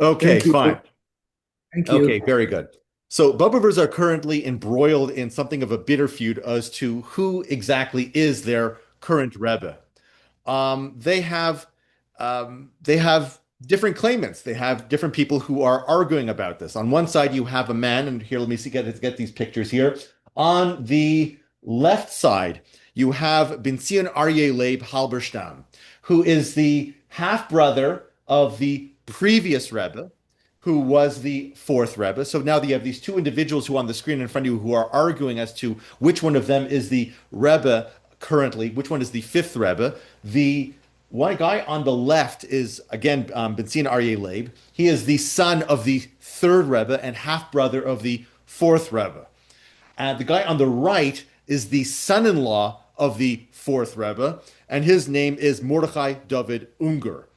Okay, Thank you. fine. Thank Okay, you. very good. So Bobovers are currently embroiled in something of a bitter feud as to who exactly is their current Rebbe. They have different claimants. They have different people who are arguing about this. On one side, you have a man, and here, let me see, get these pictures here. On the left side, you have Binzion Aryeh Leib Halberstam, who is the half brother of the previous Rebbe, who was the fourth Rebbe. So now you have these two individuals who are on the screen in front of you who are arguing as to which one of them is the Rebbe currently, which one is the fifth Rebbe. The one guy on the left is, again, Benzina Aryeh Leib. He is the son of the third Rebbe and half brother of the fourth Rebbe. And the guy on the right is the son in law of the fourth Rebbe, and his name is Mordechai David Unger.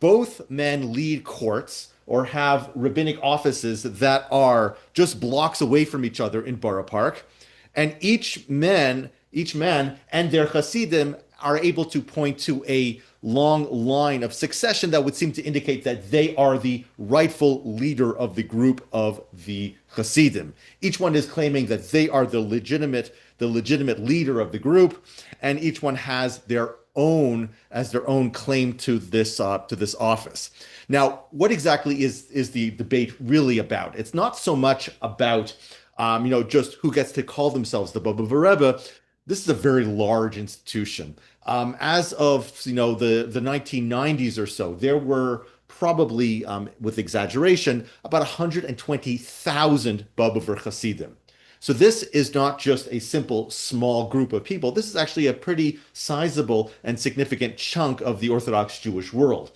Both men lead courts or have rabbinic offices that are just blocks away from each other in Borough Park. And each man and their Hasidim are able to point to a long line of succession that would seem to indicate that they are the rightful leader of the group of the Hasidim. Each one is claiming that they are the legitimate leader of the group, and each one has their own claim to this office. Now, what exactly is the debate really about? It's not so much about just who gets to call themselves the Bobov Rebbe. This is a very large institution. As of the 1990s or so, there were probably, with exaggeration, about 120,000 Bobover Hasidim. So this is not just a simple small group of people. This is actually a pretty sizable and significant chunk of the Orthodox Jewish world.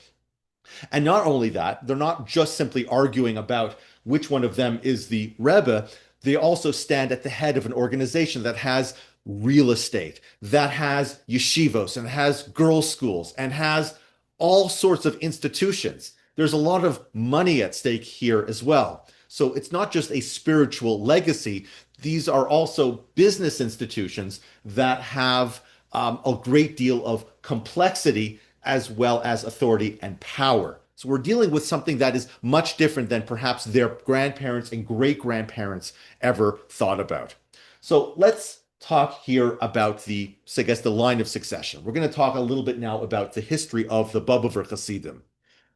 And not only that, they're not just simply arguing about which one of them is the Rebbe. They also stand at the head of an organization that has real estate, that has yeshivos, and has girls' schools, and has all sorts of institutions. There's a lot of money at stake here as well. So it's not just a spiritual legacy. These are also business institutions that have a great deal of complexity as well as authority and power. So we're dealing with something that is much different than perhaps their grandparents and great grandparents ever thought about. So let's talk here about the line of succession. We're going to talk a little bit now about the history of the Bobover Hasidim.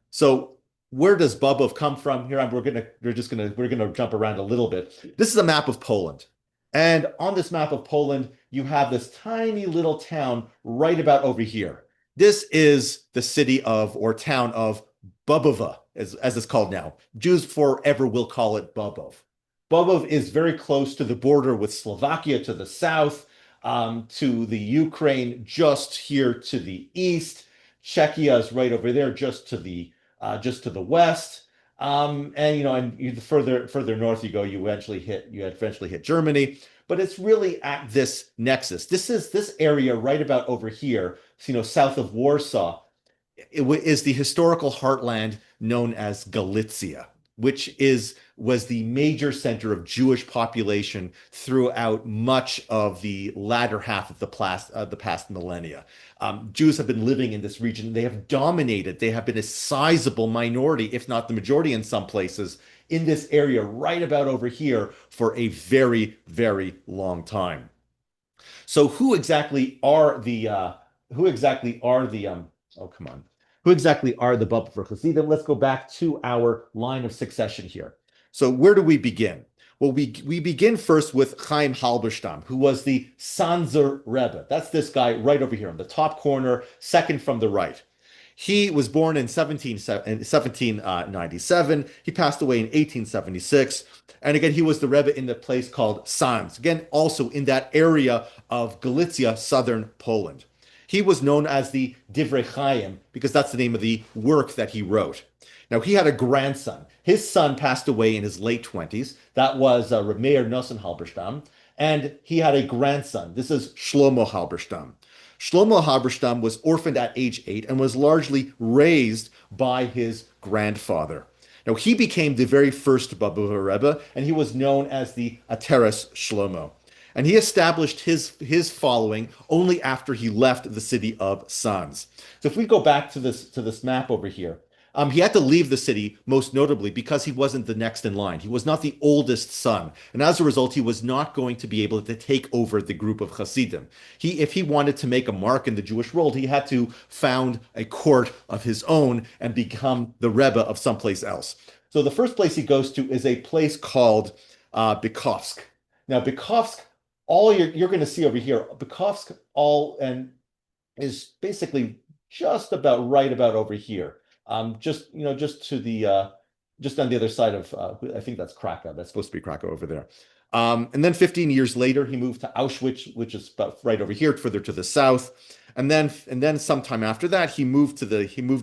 So where does Bobov come from? Here, we're gonna jump around a little bit. This is a map of Poland, and on this map of Poland, you have this tiny little town right about over here. This is the city of or town of Bobova, as it's called now. Jews forever will call it Bobov. Bobov is very close to the border with Slovakia to the south, to the Ukraine just here to the east. Czechia is right over there, just to the west. And further north you go, you eventually hit Germany. But it's really at this nexus. This area right about over here, south of Warsaw, is the historical heartland known as Galicia, which was the major center of Jewish population throughout much of the latter half of the past millennia. Jews have been living in this region. They have dominated. They have been a sizable minority, if not the majority in some places, in this area right about over here for a very, very long time. So oh, come on. Who exactly are the Baba for Chassidim? Let's go back to our line of succession here. So where do we begin? Well, we begin first with Chaim Halberstam, who was the Sanzer Rebbe. That's this guy right over here in the top corner, second from the right. He was born in 1797. He passed away in 1876. And again, he was the Rebbe in the place called Sanz. Again, also in that area of Galicia, southern Poland. He was known as the Divrei Chaim because that's the name of the work that he wrote. Now, he had a grandson. His son passed away in his late 20s. That was Reb Meir Nosson Halberstam. And he had a grandson. This is Shlomo Halberstam. Shlomo Halberstam was orphaned at age 8 and was largely raised by his grandfather. Now, he became the very first Babuva Rebbe, and he was known as the Ateres Shlomo. And he established his following only after he left the city of Sanz. So if we go back to this map over here, He had to leave the city, most notably, because he wasn't the next in line. He was not the oldest son. And as a result, he was not going to be able to take over the group of Hasidim. If he wanted to make a mark in the Jewish world, he had to found a court of his own and become the Rebbe of someplace else. So the first place he goes to is a place called Bikovsk. Now, Bikovsk, all you're going to see over here, Bikovsk all and is basically just about right about over here. Just to the just on the other side of I think that's Krakow. That's supposed to be Krakow over there. And then 15 years later, he moved to Auschwitz, which is about right over here, further to the south. And then sometime after that, he moved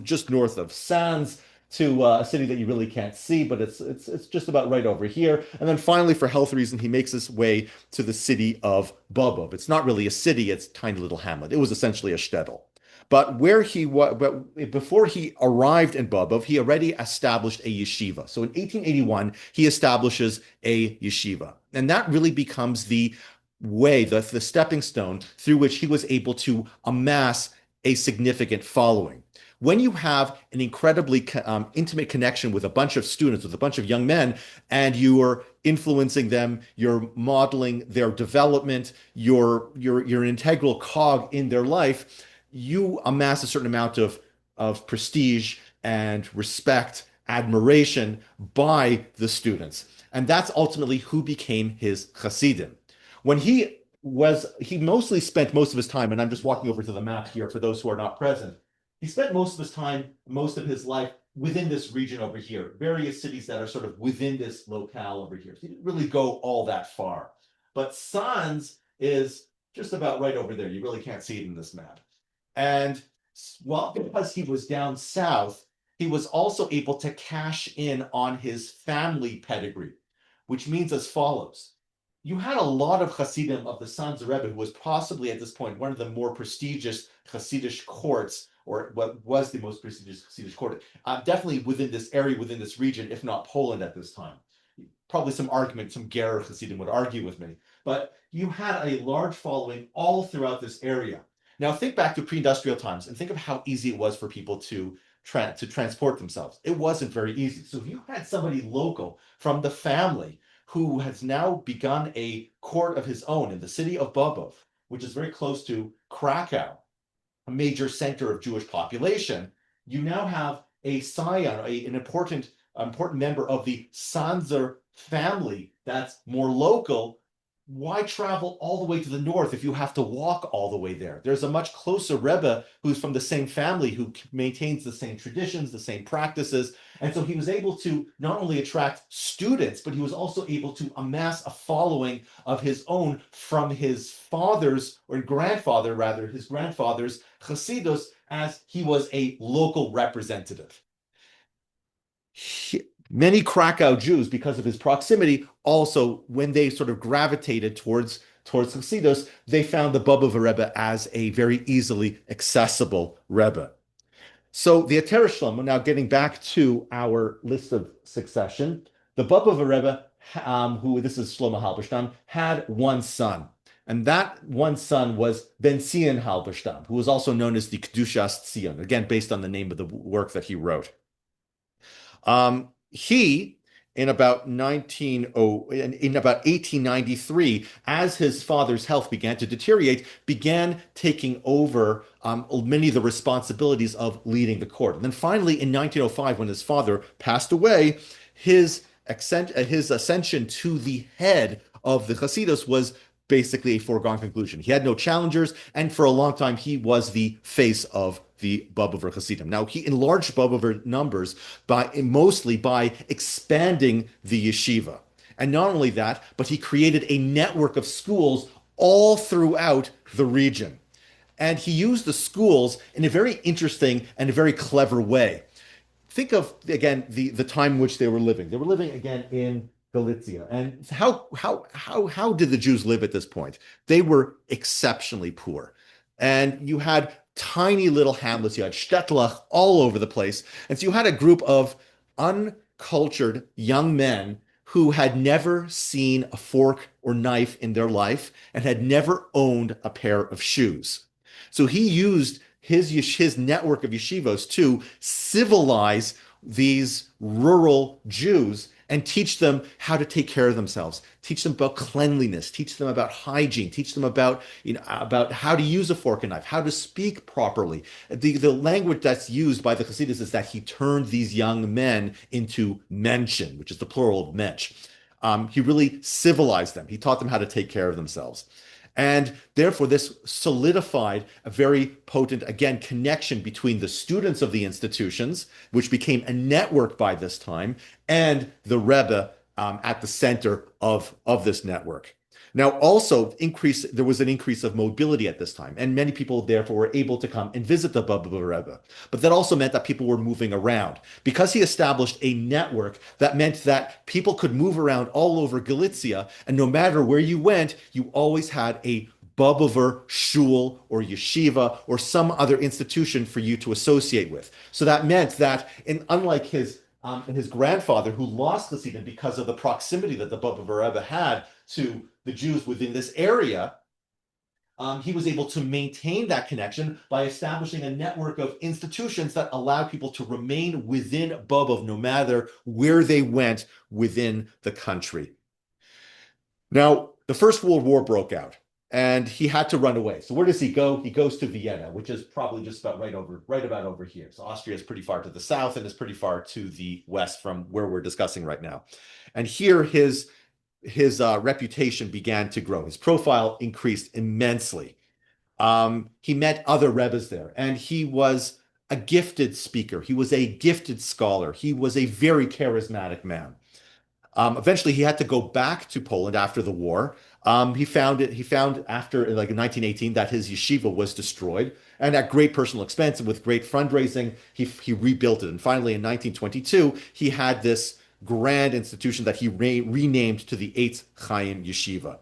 just north of Sands to a city that you really can't see, but it's just about right over here. And then finally, for health reasons, he makes his way to the city of Bobov. It's not really a city; it's a tiny little hamlet. It was essentially a shtetl. But before he arrived in Bobov, he already established a yeshiva. So in 1881, he establishes a yeshiva, and that really becomes the way, the stepping stone through which he was able to amass a significant following. When you have an incredibly intimate connection with a bunch of students, with a bunch of young men, and you are influencing them, you're modeling their development, you're an integral cog in their life, you amass a certain amount of prestige and respect, admiration by the students. And that's ultimately who became his Hasidim. When he mostly spent most of his time, and I'm just walking over to the map here for those who are not present. He spent most of his time, most of his life within this region over here, various cities that are sort of within this locale over here. So he didn't really go all that far. But Sanz is just about right over there. You really can't see it in this map. And well, because he was down south, he was also able to cash in on his family pedigree, which means as follows. You had a lot of Hasidim of the Sanz Rebbe, who was possibly at this point one of the more prestigious Hasidic courts, or what was the most prestigious Hasidic court, definitely within this area, within this region, if not Poland at this time. Probably some Ger Hasidim would argue with me, but you had a large following all throughout this area. Now think back to pre-industrial times and think of how easy it was for people to transport themselves. It wasn't very easy. So if you had somebody local from the family who has now begun a court of his own in the city of Bobov, which is very close to Krakow, a major center of Jewish population, you now have a scion, an important member of the Sanzer family that's more local. Why travel all the way to the north if you have to walk all the way there? There's a much closer Rebbe who's from the same family, who maintains the same traditions, the same practices. And so he was able to not only attract students, but he was also able to amass a following of his own from his father's, or grandfather rather, his grandfather's Chasidus, as he was a local representative. Many Krakow Jews, because of his proximity, also, when they sort of gravitated towards Hasidus, they found the Bobov Rebbe as a very easily accessible Rebbe. So the Ater Shlomo, now getting back to our list of succession, the Bobov Rebbe, who this is Shlomo Halberstam, had one son. And that one son was Ben Zion Halberstam, who was also known as the Kedushas Tzion, again, based on the name of the work that he wrote. He, in about 1893, as his father's health began to deteriorate, began taking over many of the responsibilities of leading the court. And then finally, in 1905, when his father passed away, his ascension to the head of the Hasidus was basically a foregone conclusion. He had no challengers, and for a long time, he was the face of the Bobover Hasidim. Now, he enlarged Bobover numbers mostly by expanding the yeshiva. And not only that, but he created a network of schools all throughout the region. And he used the schools in a very interesting and a very clever way. Think of, again, the time in which they were living. They were living, again, in Galicia. And how did the Jews live at this point? They were exceptionally poor. And you had tiny little hamlets, you had shtetl all over the place. And so you had a group of uncultured young men who had never seen a fork or knife in their life and had never owned a pair of shoes. So he used his network of yeshivos to civilize these rural Jews and teach them how to take care of themselves, teach them about cleanliness, teach them about hygiene, teach them about, about how to use a fork and knife, how to speak properly. The language that's used by the Hasidus is that he turned these young men into Menschen, which is the plural of mensch. He really civilized them. He taught them how to take care of themselves. And therefore, this solidified a very potent, again, connection between the students of the institutions, which became a network by this time, and the Rebbe at the center of this network. Now, also, there was an increase of mobility at this time, and many people, therefore, were able to come and visit the Bobov Rebbe. But that also meant that people were moving around. Because he established a network, that meant that people could move around all over Galicia, and no matter where you went, you always had a Bobover shul or yeshiva or some other institution for you to associate with. So that meant that, unlike his grandfather, who lost the Hasidim because of the proximity that the Bobov Rebbe had to the Jews within this area, he was able to maintain that connection by establishing a network of institutions that allowed people to remain within Bobov no matter where they went within the country. Now, the First World War broke out, and he had to run away. So where does he go? He goes to Vienna, which is probably just about right about over here. So Austria is pretty far to the south and is pretty far to the west from where we're discussing right now. And here his reputation began to grow. His profile increased immensely. He met other Rebbes there, and he was a gifted speaker. He was a gifted scholar. He was a very charismatic man. Eventually, he had to go back to Poland after the war. He found after, like in 1918, that his yeshiva was destroyed, and at great personal expense and with great fundraising, he rebuilt it. And finally, in 1922, he had this grand institution that he renamed to the Eitz Chaim Yeshiva.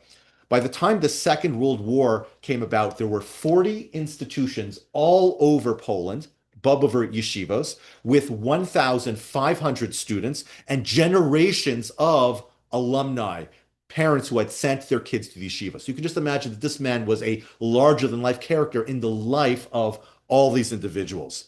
By the time the Second World War came about, there were 40 institutions all over Poland, Bobover yeshivos, with 1,500 students and generations of alumni, parents who had sent their kids to the yeshiva. So you can just imagine that this man was a larger-than-life character in the life of all these individuals.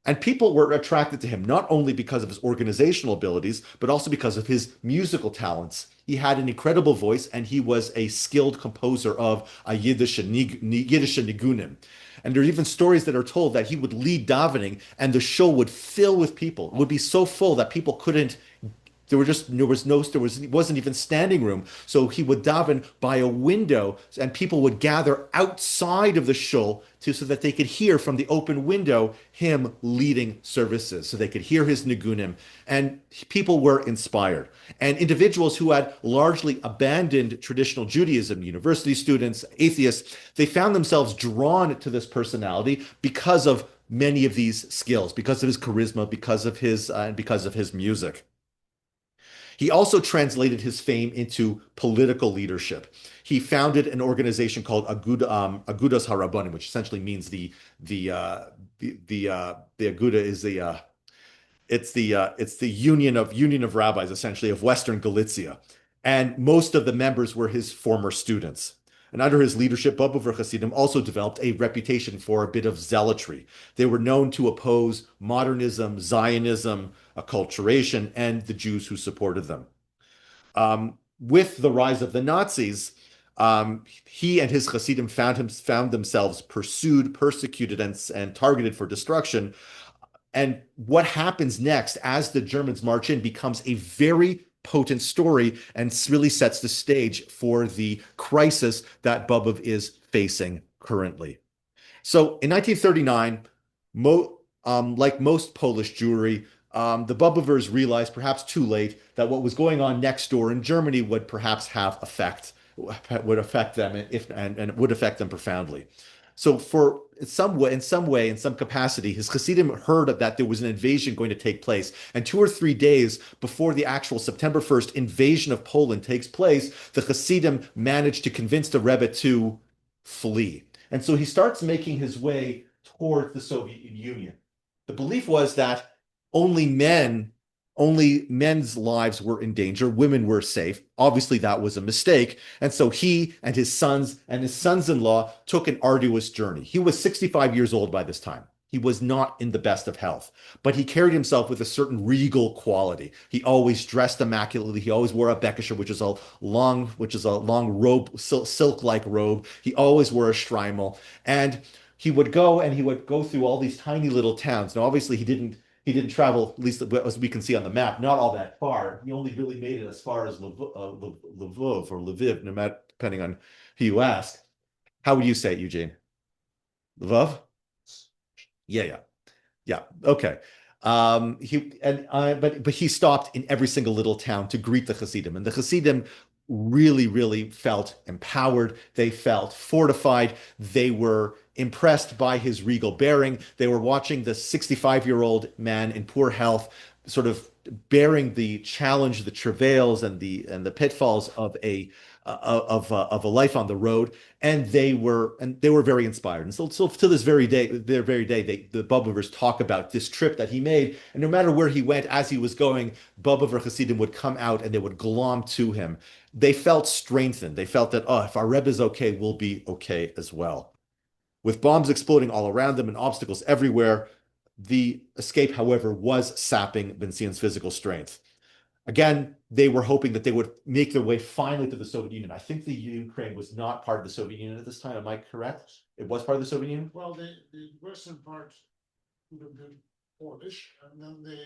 And people were attracted to him not only because of his organizational abilities, but also because of his musical talents. He had an incredible voice, and he was a skilled composer of a Yiddish nigunim. And there are even stories that are told that he would lead davening, and the show would fill with people. It would be so full that people couldn't. There wasn't even standing room. So he would daven by a window, and people would gather outside of the shul so that they could hear from the open window him leading services, so they could hear his nigunim. And people were inspired. And individuals who had largely abandoned traditional Judaism, university students, atheists, they found themselves drawn to this personality because of many of these skills, because of his charisma, because of his music. He also translated his fame into political leadership. He founded an organization called Agudas Harabanim, which essentially means the Aguda is the union of rabbis, essentially, of Western Galicia, and most of the members were his former students. And under his leadership, Bobover Hasidim also developed a reputation for a bit of zealotry. They were known to oppose modernism, Zionism, acculturation, and the Jews who supported them. With the rise of the Nazis, he and his Hasidim found themselves pursued, persecuted, and targeted for destruction. And what happens next as the Germans march in becomes a very potent story and really sets the stage for the crisis that Bobov is facing currently. So in 1939, like most Polish Jewry, the Bobovers realized, perhaps too late, that what was going on next door in Germany would perhaps would affect them and would affect them profoundly. So in some capacity, his Hasidim heard that there was an invasion going to take place. And 2 or 3 days before the actual September 1st invasion of Poland takes place, the Hasidim managed to convince the Rebbe to flee. And so he starts making his way toward the Soviet Union. The belief was that only men only men's lives were in danger, women were safe. Obviously, that was a mistake. And so he and his sons-in-law took an arduous journey. He was 65 years old by this time. He was not in the best of health, but he carried himself with a certain regal quality. He always dressed immaculately. He always wore a bekisher, which is a long robe, silk-like robe. He always wore a shtreimel, and he would go through all these tiny little towns. Now, obviously, he didn't travel, at least as we can see on the map, not all that far. He only really made it as far as Lvov or Lviv, no matter depending on who you ask. How would you say it, Eugene? Lvov? Yeah, yeah. Yeah. Okay. But he stopped in every single little town to greet the Hasidim, and the Hasidim really, really felt empowered. They felt fortified. They were impressed by his regal bearing. They were watching the 65-year-old man in poor health, sort of bearing the challenge, the travails, and the pitfalls of a life on the road, and they were very inspired. And so to this very day, the Bobovers talk about this trip that he made, and no matter where he went, as he was going, Bobover Hasidim would come out and they would glom to him. They felt strengthened. They felt that, oh, if our Rebbe is okay, we'll be okay as well. With bombs exploding all around them and obstacles everywhere, the escape, however, was sapping Ben Sion's physical strength. Again, they were hoping that they would make their way finally to the Soviet Union. I think the Ukraine was not part of the Soviet Union at this time. Am I correct? It was part of the Soviet Union? Well, the western part would have been Polish, and then the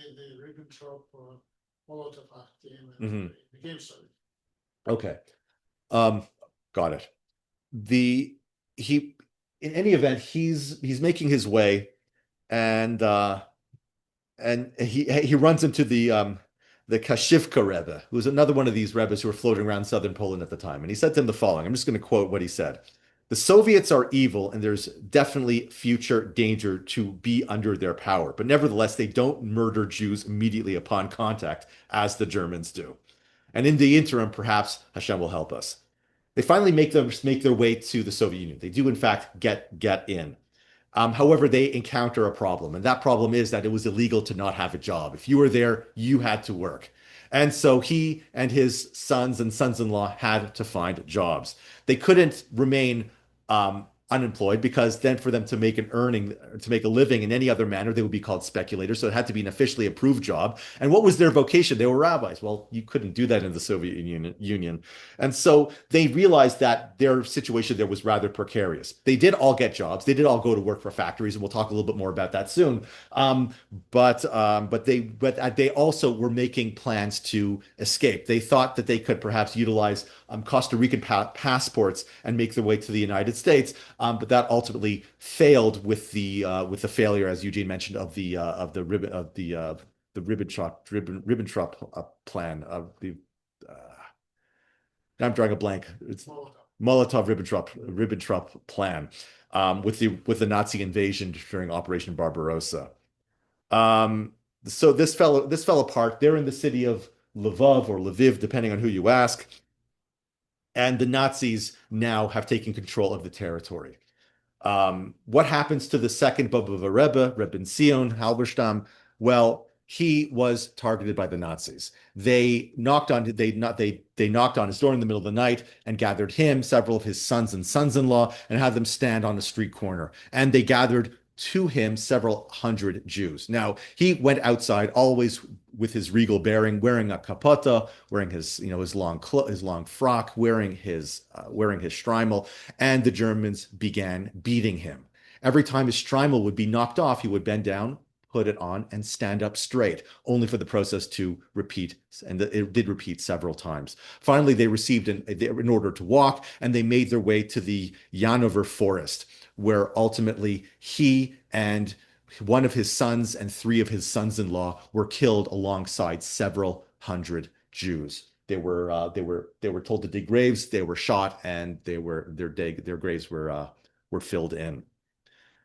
Ribbentrop-Molotov Pact came and it became Soviet. Okay. Got it. The he In any event, he's making his way, and he runs into the Kashivka Rebbe, who was another one of these Rebbes who were floating around southern Poland at the time. And he said to him the following. I'm just going to quote what he said. The Soviets are evil, and there's definitely future danger to be under their power. But nevertheless, they don't murder Jews immediately upon contact, as the Germans do. And in the interim, perhaps Hashem will help us. They finally make their way to the Soviet Union. They do, in fact, get in. However, they encounter a problem, and that problem is that it was illegal to not have a job. If you were there, you had to work. And so he and his sons and sons-in-law had to find jobs. They couldn't remain unemployed, because then for them to make a living in any other manner, they would be called speculators. So it had to be an officially approved job. And what was their vocation? They were rabbis. Well, you couldn't do that in the Soviet Union. And so they realized that their situation there was rather precarious. They did all get jobs. They did all go to work for factories, and we'll talk a little bit more about that soon. But they also were making plans to escape. They thought that they could perhaps utilize Costa Rican passports and make their way to the United States, but that ultimately failed with the failure, as Eugene mentioned, of the Ribbentrop plan of the. I'm drawing a blank. It's Molotov-Ribbentrop plan, with the Nazi invasion during Operation Barbarossa. So this fell apart. They're in the city of Lvov or Lviv, depending on who you ask. And the Nazis now have taken control of the territory. What happens to the second Bobova Rebbe, Rebbe Zion Halberstam? Well, he was targeted by the Nazis. They knocked on his door in the middle of the night and gathered him, several of his sons and sons-in-law, and had them stand on a street corner. And they gathered to him several hundred Jews. Now, he went outside always with his regal bearing, wearing a kapota, wearing his long frock, wearing his shtreimel, and the Germans began beating him. Every time his shtreimel would be knocked off, he would bend down, put it on, and stand up straight, only for the process to repeat, and it did repeat several times. Finally, they received an order to walk, and they made their way to the Yanover forest, where ultimately he and one of his sons and three of his sons-in-law were killed alongside several hundred Jews. They were told to dig graves. They were shot, and their graves were filled in.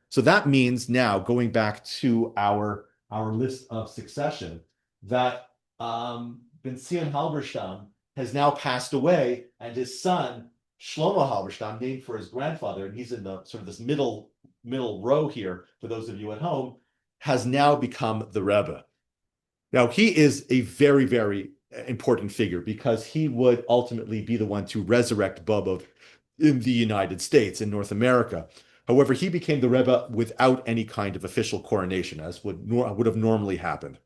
So that means now, going back to our list of succession, that Ben Zion Halberstam has now passed away, and his son Shlomo Halberstam, named for his grandfather, and he's in the sort of this middle row here for those of you at home, has now become the Rebbe. Now, he is a very, very important figure because he would ultimately be the one to resurrect Bobov in the United States, in North America. However, he became the Rebbe without any kind of official coronation, as would have normally happened.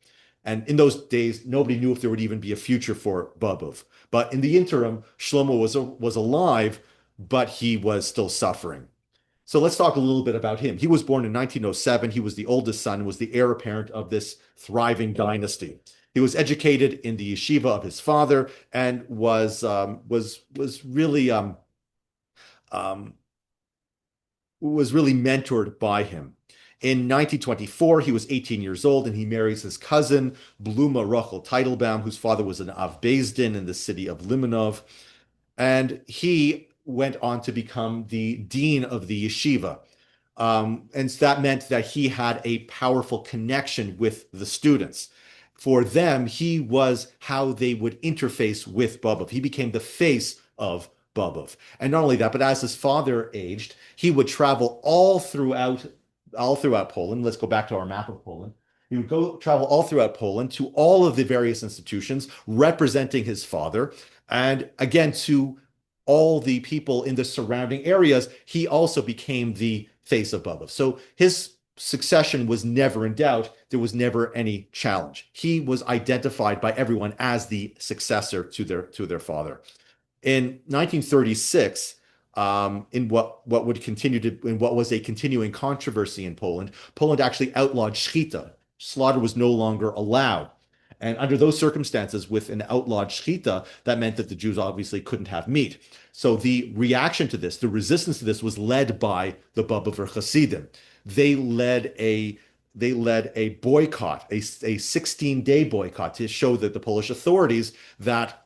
And in those days, nobody knew if there would even be a future for Bobov. But in the interim, Shlomo was alive, but he was still suffering. So let's talk a little bit about him. He was born in 1907. He was the oldest son, was the heir apparent of this thriving dynasty. He was educated in the yeshiva of his father and um, was really mentored by him. In 1924, he was 18 years old and he marries his cousin, Bluma Rochel Teitelbaum, whose father was an Av Beis Din in the city of Limonov. And he went on to become the dean of the yeshiva. And so that meant that he had a powerful connection with the students. For them, he was how they would interface with Bobov. He became the face of Bobov. And not only that, but as his father aged, he would travel all throughout Poland. Let's go back to our map of Poland. He would go travel all throughout Poland to all of the various institutions representing his father. And again, to all the people in the surrounding areas, he also became the face of Bobov. So his succession was never in doubt. There was never any challenge. He was identified by everyone as the successor to their father. In 1936, in what was a continuing controversy in Poland, Poland actually outlawed shechita. Slaughter was no longer allowed. And under those circumstances, with an outlawed shechita, that meant that the Jews obviously couldn't have meat. So the reaction to this, the resistance to this, was led by the Bobover Hasidim. They led a boycott, a 16-day boycott, to show that the Polish authorities that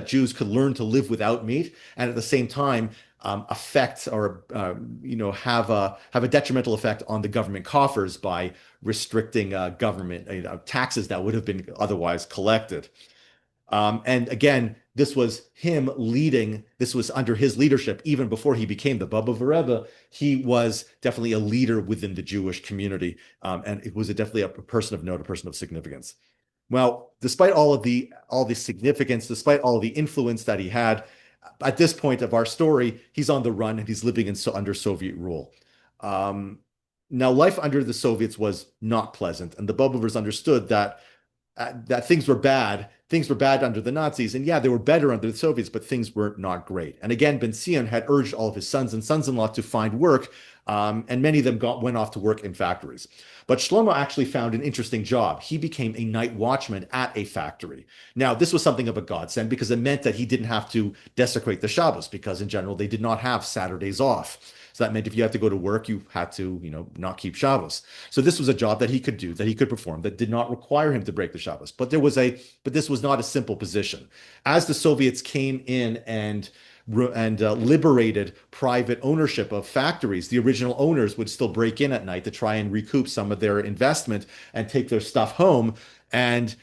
Jews could learn to live without meat, and at the same time affect or have a detrimental effect on the government coffers by restricting government taxes that would have been otherwise collected. And again, this was him leading. This was under his leadership, even before he became the Baba Rebbe. He was definitely a leader within the Jewish community, and it was definitely a person of note, a person of significance. Well, despite all the significance, despite all of the influence that he had, at this point of our story, he's on the run and he's living under Soviet rule. Now, life under the Soviets was not pleasant, and the Bobovers understood that things were bad. Things were bad under the Nazis, and yeah, they were better under the Soviets, but things were not great. And again, Ben Zion had urged all of his sons and sons-in-law to find work, and many of them went off to work in factories. But Shlomo actually found an interesting job. He became a night watchman at a factory. Now, this was something of a godsend because it meant that he didn't have to desecrate the Shabbos, because in general, they did not have Saturdays off. So that meant if you had to go to work, you had to, not keep Shabbos. So this was a job that he could do, that he could perform, that did not require him to break the Shabbos. But this was not a simple position. As the Soviets came in and liberated private ownership of factories, the original owners would still break in at night to try and recoup some of their investment and take their stuff home. And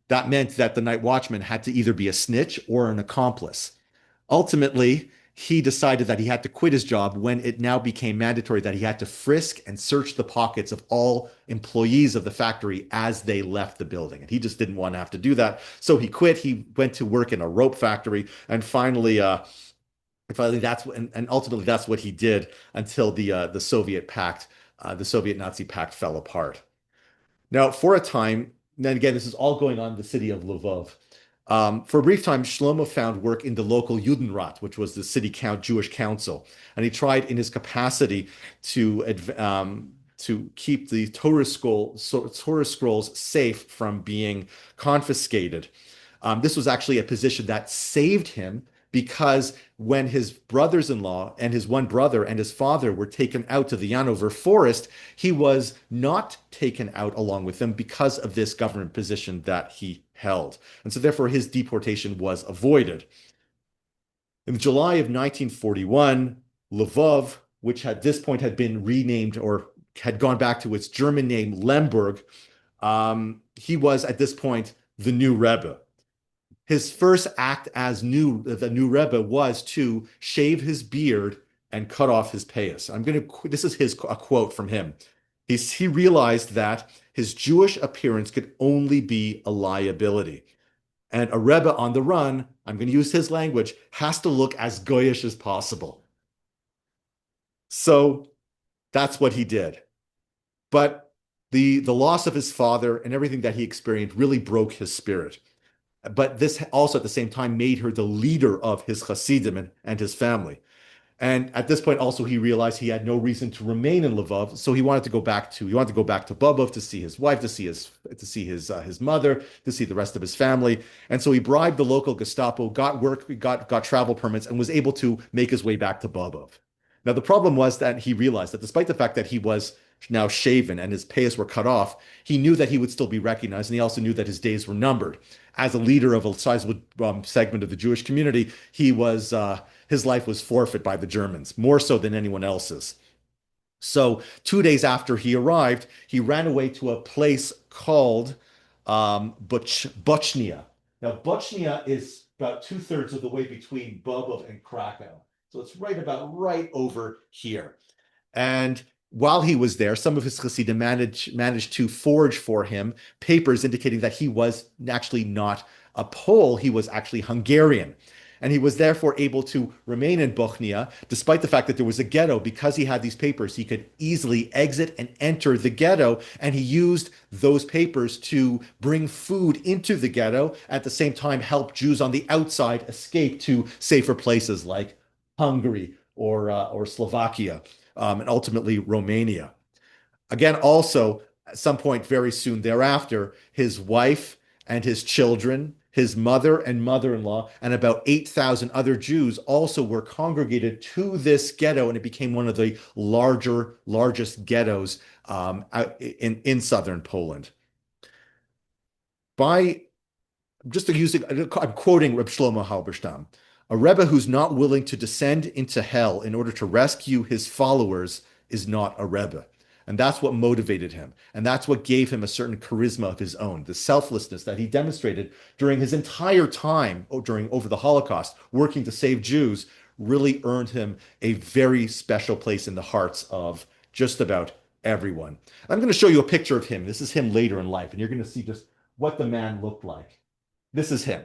that meant that the night watchman had to either be a snitch or an accomplice. Ultimately, he decided that he had to quit his job when it now became mandatory that he had to frisk and search the pockets of all employees of the factory as they left the building. And he just didn't want to have to do that. So he quit. He went to work in a rope factory. And finally ultimately that's what he did until the Soviet Nazi pact fell apart. Now, for a time, then again, this is all going on in the city of Lvov. For a brief time, Shlomo found work in the local Judenrat, which was the city Jewish council, and he tried in his capacity to keep the Torah scrolls safe from being confiscated. This was actually a position that saved him, because when his brothers-in-law and his one brother and his father were taken out to the Yanover forest, he was not taken out along with them because of this government position that he held. And so therefore his deportation was avoided. In July of 1941, Lvov, which at this point had been renamed or had gone back to its German name Lemberg, he was at this point the new Rebbe. His first act as the new Rebbe was to shave his beard and cut off his payas. This is a quote from him. He realized that his Jewish appearance could only be a liability. And a Rebbe on the run, I'm going to use his language, has to look as goyish as possible. So that's what he did. But the loss of his father and everything that he experienced really broke his spirit. But this also at the same time made her the leader of his Hasidim and his family. And at this point, also he realized he had no reason to remain in Lvov, so he wanted to go back to Bobov to see his wife, to see his mother, to see the rest of his family. And so he bribed the local Gestapo, got work, got travel permits, and was able to make his way back to Bobov. Now the problem was that he realized that despite the fact that he was now shaven and his payas were cut off, he knew that he would still be recognized, and he also knew that his days were numbered. As a leader of a sizable segment of the Jewish community, his life was forfeit by the Germans, more so than anyone else's. So 2 days after he arrived, he ran away to a place called Bochnia. Now, Bochnia is about two-thirds of the way between Bobov and Krakow. So it's right over here. And while he was there, some of his Hasidim managed to forge for him papers indicating that he was actually not a Pole, he was actually Hungarian. And he was therefore able to remain in Bochnia, despite the fact that there was a ghetto. Because he had these papers, he could easily exit and enter the ghetto. And he used those papers to bring food into the ghetto, at the same time help Jews on the outside escape to safer places like Hungary or Slovakia, and ultimately Romania. Again, also, at some point very soon thereafter, his wife and his children, his mother and mother-in-law, and about 8,000 other Jews also were congregated to this ghetto, and it became one of the largest ghettos in southern Poland. By I'm quoting Reb Shlomo Halberstam, a Rebbe who's not willing to descend into hell in order to rescue his followers is not a Rebbe. And that's what motivated him. And that's what gave him a certain charisma of his own. The selflessness that he demonstrated during his entire time over the Holocaust, working to save Jews, really earned him a very special place in the hearts of just about everyone. I'm going to show you a picture of him. This is him later in life, and you're going to see just what the man looked like. This is him.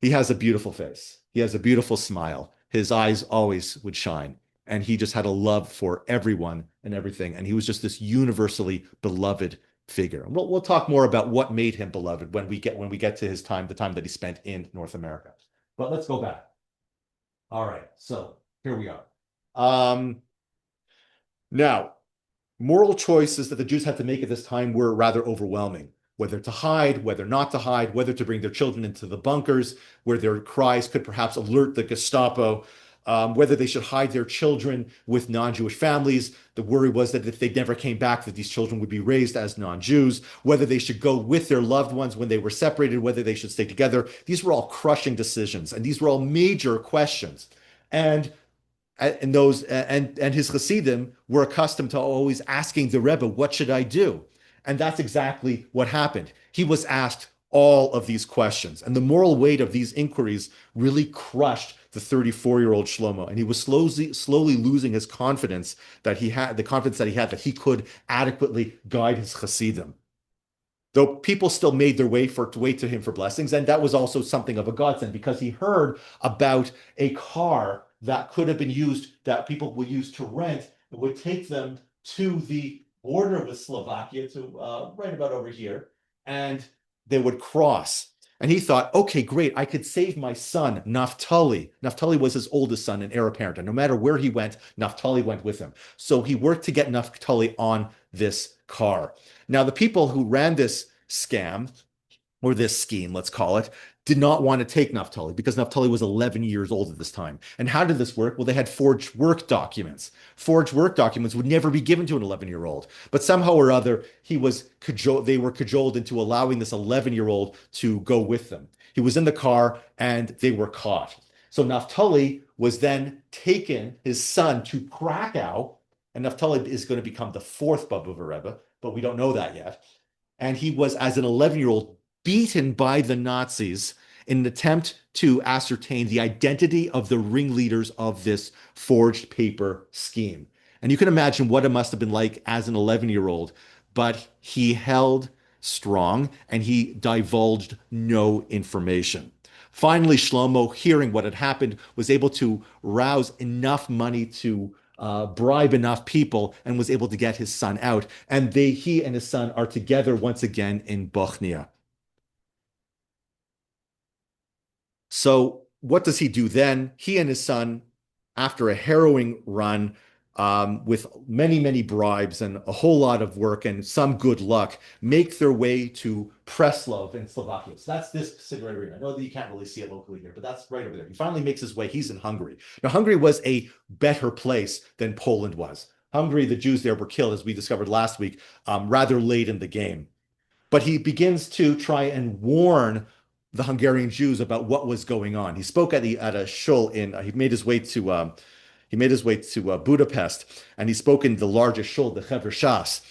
He has a beautiful face. He has a beautiful smile. His eyes always would shine. And he just had a love for everyone and everything. And he was just this universally beloved figure. And we'll talk more about what made him beloved when we get to his time, the time that he spent in North America. But let's go back. All right, so here we are. Now, moral choices that the Jews had to make at this time were rather overwhelming. Whether to hide, whether not to hide, whether to bring their children into the bunkers, where their cries could perhaps alert the Gestapo, whether they should hide their children with non-Jewish families. The worry was that if they never came back, that these children would be raised as non-Jews, whether they should go with their loved ones when they were separated, whether they should stay together. These were all crushing decisions, and these were all major questions. And his Hasidim were accustomed to always asking the Rebbe, "What should I do?" And that's exactly what happened. He was asked all of these questions, and the moral weight of these inquiries really crushed the 34-year-old Shlomo, and he was slowly losing his confidence that he had that he could adequately guide his Hasidim. Though people still made their way to him for blessings, and that was also something of a godsend because he heard about a car that could have been used, that people would use to rent. It would take them to the border with Slovakia, to right about over here, and they would cross. And he thought, okay, great, I could save my son, Naphtali. Naphtali was his oldest son and heir apparent, and no matter where he went, Naphtali went with him. So he worked to get Naphtali on this car. Now, the people who ran this scam, or this scheme, let's call it, did not want to take Naphtali because Naphtali was 11 years old at this time. And how did this work? Well, they had forged work documents. Forged work documents would never be given to an 11-year-old. But somehow or other, they were cajoled into allowing this 11-year-old to go with them. He was in the car and they were caught. So Naphtali was then taken, his son, to Krakow. And Naphtali is going to become the fourth Bobov Rebbe, but we don't know that yet. And he was, as an 11-year-old, beaten by the Nazis in an attempt to ascertain the identity of the ringleaders of this forged paper scheme. And you can imagine what it must have been like as an 11-year-old, but he held strong and he divulged no information. Finally, Shlomo, hearing what had happened, was able to rouse enough money to bribe enough people and was able to get his son out. And he and his son are together once again in Bochnia. So what does he do then? He and his son, after a harrowing run with many, many bribes and a whole lot of work and some good luck, make their way to Preslav in Slovakia. So that's this cigarette arena. I know that you can't really see it locally here, but that's right over there. He finally makes his way. He's in Hungary. Now, Hungary was a better place than Poland was. Hungary, the Jews there were killed, as we discovered last week, rather late in the game. But he begins to try and warn the Hungarian Jews about what was going on. He spoke at a shul in. He made his way to Budapest, and he spoke in the largest shul, the Hever Shas,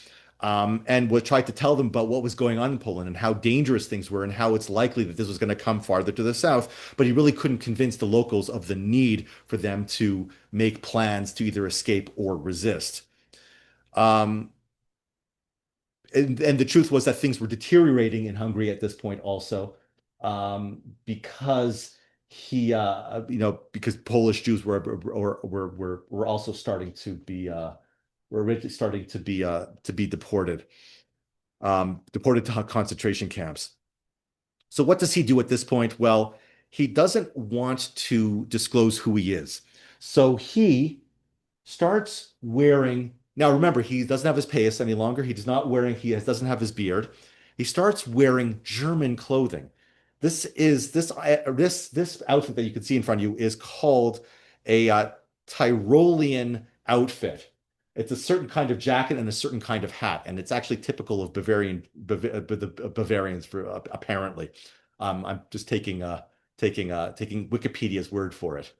and would try to tell them about what was going on in Poland and how dangerous things were and how it's likely that this was going to come farther to the south. But he really couldn't convince the locals of the need for them to make plans to either escape or resist. Um, and the truth was that things were deteriorating in Hungary at this point also, because because Polish Jews were also starting to be deported, deported to concentration camps. So what does he do at this point? Well, he doesn't want to disclose who he is. So he starts wearing, now remember, he doesn't have his payas any longer. Doesn't have his beard. He starts wearing German clothing. This outfit that you can see in front of you is called a Tyrolean outfit. It's a certain kind of jacket and a certain kind of hat, and it's actually typical of Bavarians for apparently. I'm just taking Wikipedia's word for it.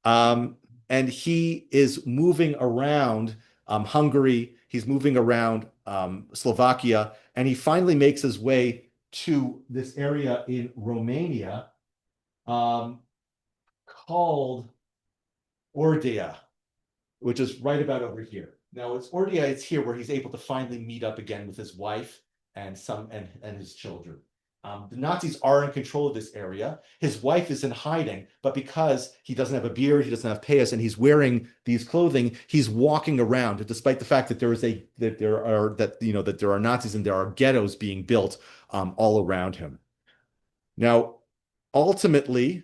And he is moving around Hungary. He's moving around Slovakia, and he finally makes his way to this area in Romania called Ordea, which is right about over here. Now it's Ordea, it's here where he's able to finally meet up again with his wife and his children. The Nazis are in control of this area. His wife is in hiding, but because he doesn't have a beard, he doesn't have payas, and he's wearing these clothing, he's walking around, despite the fact that there are Nazis and there are ghettos being built all around him. Now, ultimately,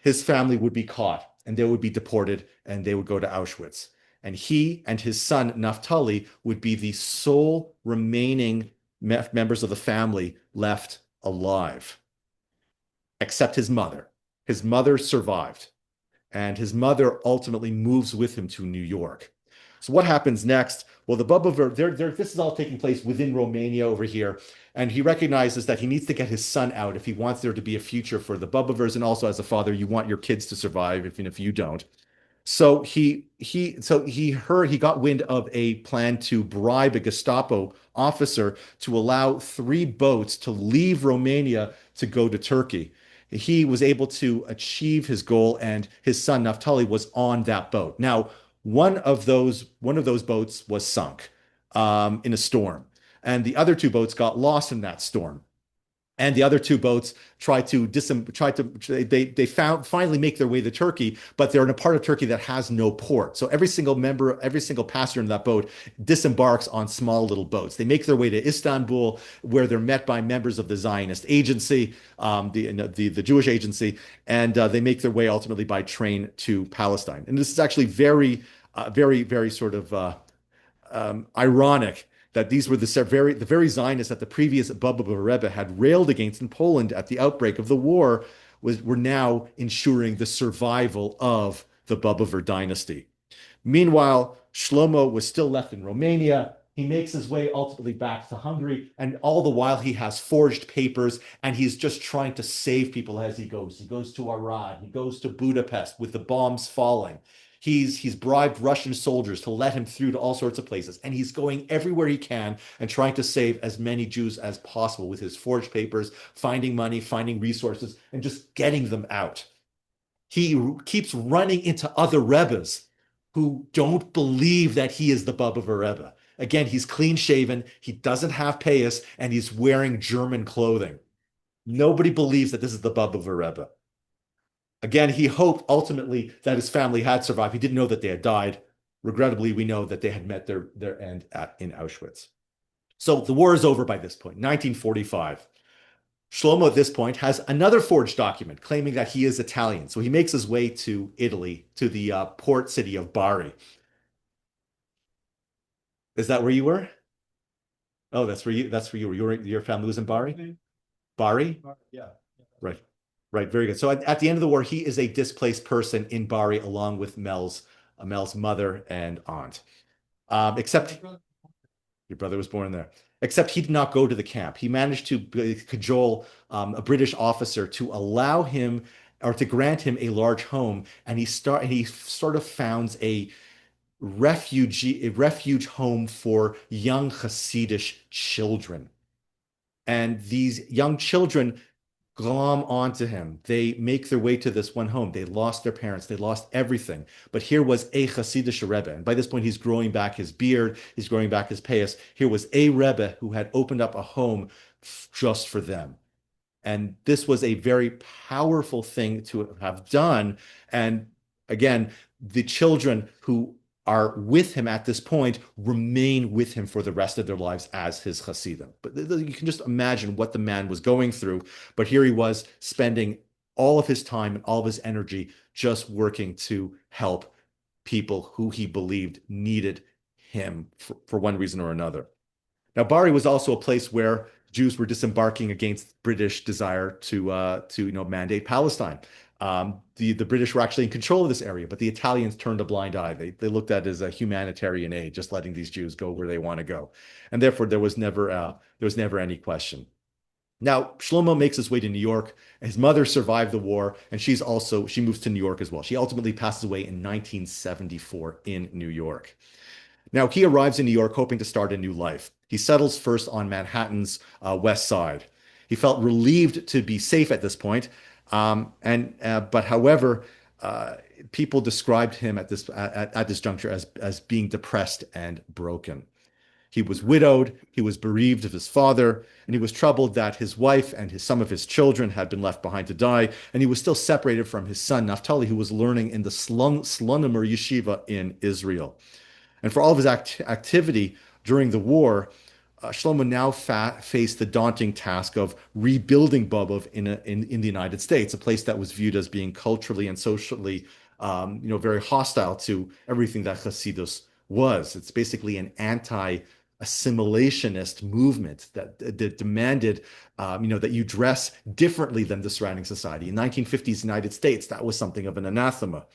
his family would be caught and they would be deported and they would go to Auschwitz. And he and his son, Naftali, would be the sole remaining members of the family left alive, except his mother. His mother survived, and his mother ultimately moves with him to New York. So what happens next? Well, the Bobov, this is all taking place within Romania over here, and he recognizes that he needs to get his son out if he wants there to be a future for the Bobovers, and also as a father, you want your kids to survive, even if you don't. So he got wind of a plan to bribe a Gestapo officer to allow 3 boats to leave Romania to go to Turkey. He was able to achieve his goal, and his son Naftali was on that boat. Now, one of those boats was sunk in a storm, and the other 2 boats got lost in that storm. And the other 2 boats they finally make their way to Turkey, but they're in a part of Turkey that has no port. So every single passenger in that boat disembarks on small little boats. They make their way to Istanbul, where they're met by members of the Zionist agency, the Jewish agency, and they make their way ultimately by train to Palestine. And this is actually very, very sort of ironic that these were the very Zionists that the previous Bobov Rebbe had railed against in Poland at the outbreak of the war were now ensuring the survival of the Bobover dynasty. Meanwhile, Shlomo was still left in Romania. He makes his way ultimately back to Hungary, and all the while he has forged papers, and he's just trying to save people as he goes. He goes to Arad, he goes to Budapest with the bombs falling. He's bribed Russian soldiers to let him through to all sorts of places, and he's going everywhere he can and trying to save as many Jews as possible with his forged papers, finding money, finding resources, and just getting them out. He keeps running into other Rebbes who don't believe that he is the Bobov Rebbe. Again, he's clean shaven, he doesn't have payas, and he's wearing German clothing. Nobody believes that this is the Bobov Rebbe. Again, he hoped ultimately that his family had survived. He didn't know that they had died. Regrettably, we know that they had met their end in Auschwitz. So the war is over by this point, 1945. Shlomo at this point has another forged document claiming that he is Italian. So he makes his way to Italy, to the port city of Bari. Is that where you were? Oh, that's where you. That's where you were. Your family was in Bari. Bari. Yeah. Right. Right. Very good. So at the end of the war, he is a displaced person in Bari, along with Mel's mother and aunt. Except your brother was born there. Except he did not go to the camp. He managed to cajole a British officer to allow him or to grant him a large home, and he sort of founds a refuge home for young Hasidic children. And these young children glom onto him. They make their way to this one home. They lost their parents. They lost everything. But here was a Hasidic Rebbe. And by this point, he's growing back his beard. He's growing back his payas. Here was a Rebbe who had opened up a home just for them. And this was a very powerful thing to have done. And again, the children who are with him at this point remain with him for the rest of their lives as his Hasidim. But you can just imagine what the man was going through. But here he was spending all of his time and all of his energy just working to help people who he believed needed him for one reason or another. Now, Bari was also a place where Jews were disembarking against British desire to mandate Palestine. The British were actually in control of this area, but the Italians turned a blind eye. They looked at it as a humanitarian aid, just letting these Jews go where they want to go, and therefore there was never any question. Now, Shlomo makes his way to New York. His mother survived the war, and she moves to New York as well. She ultimately passes away in 1974 in New York. Now, he arrives in New York hoping to start a new life. He settles first on Manhattan's West Side. He felt relieved to be safe at this point, but however, people described him at this juncture as being depressed and broken. He was widowed, he was bereaved of his father, and he was troubled that his wife and some of his children had been left behind to die, and he was still separated from his son Naphtali, who was learning in the Slonim Yeshiva in Israel. And for all of his activity during the war, Shlomo now faced the daunting task of rebuilding Bobov in the United States, a place that was viewed as being culturally and socially, very hostile to everything that Hasidus was. It's basically an anti-assimilationist movement that demanded, that you dress differently than the surrounding society. In 1950s United States, that was something of an anathema.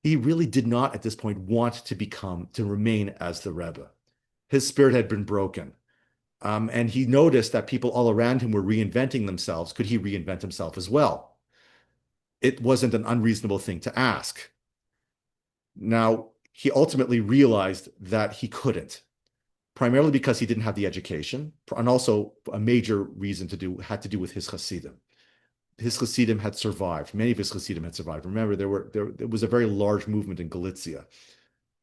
He really did not at this point want to remain as the Rebbe. His spirit had been broken. And he noticed that people all around him were reinventing themselves. Could he reinvent himself as well? It wasn't an unreasonable thing to ask. Now, he ultimately realized that he couldn't, primarily because he didn't have the education, and also a major reason had to do with his Hasidim. His Hasidim had survived. Many of his Hasidim had survived. Remember, there was a very large movement in Galicia.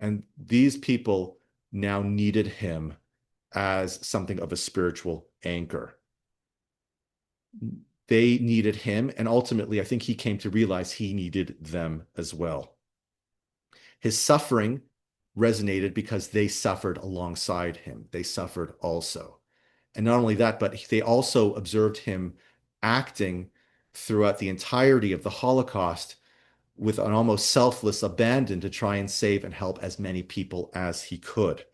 And these people now needed him as something of a spiritual anchor. They needed him, and ultimately, I think he came to realize he needed them as well. His suffering resonated because they suffered alongside him. They suffered also. And not only that, but they also observed him acting throughout the entirety of the Holocaust with an almost selfless abandon to try and save and help as many people as he could.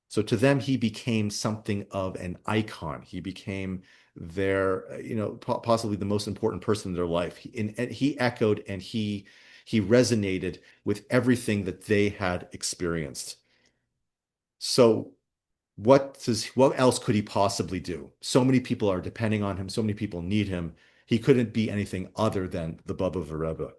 So to them, he became something of an icon. He became their, possibly the most important person in their life. He echoed and he resonated with everything that they had experienced. So what else could he possibly do? So many people are depending on him. So many people need him. He couldn't be anything other than the Bobov Rebbe.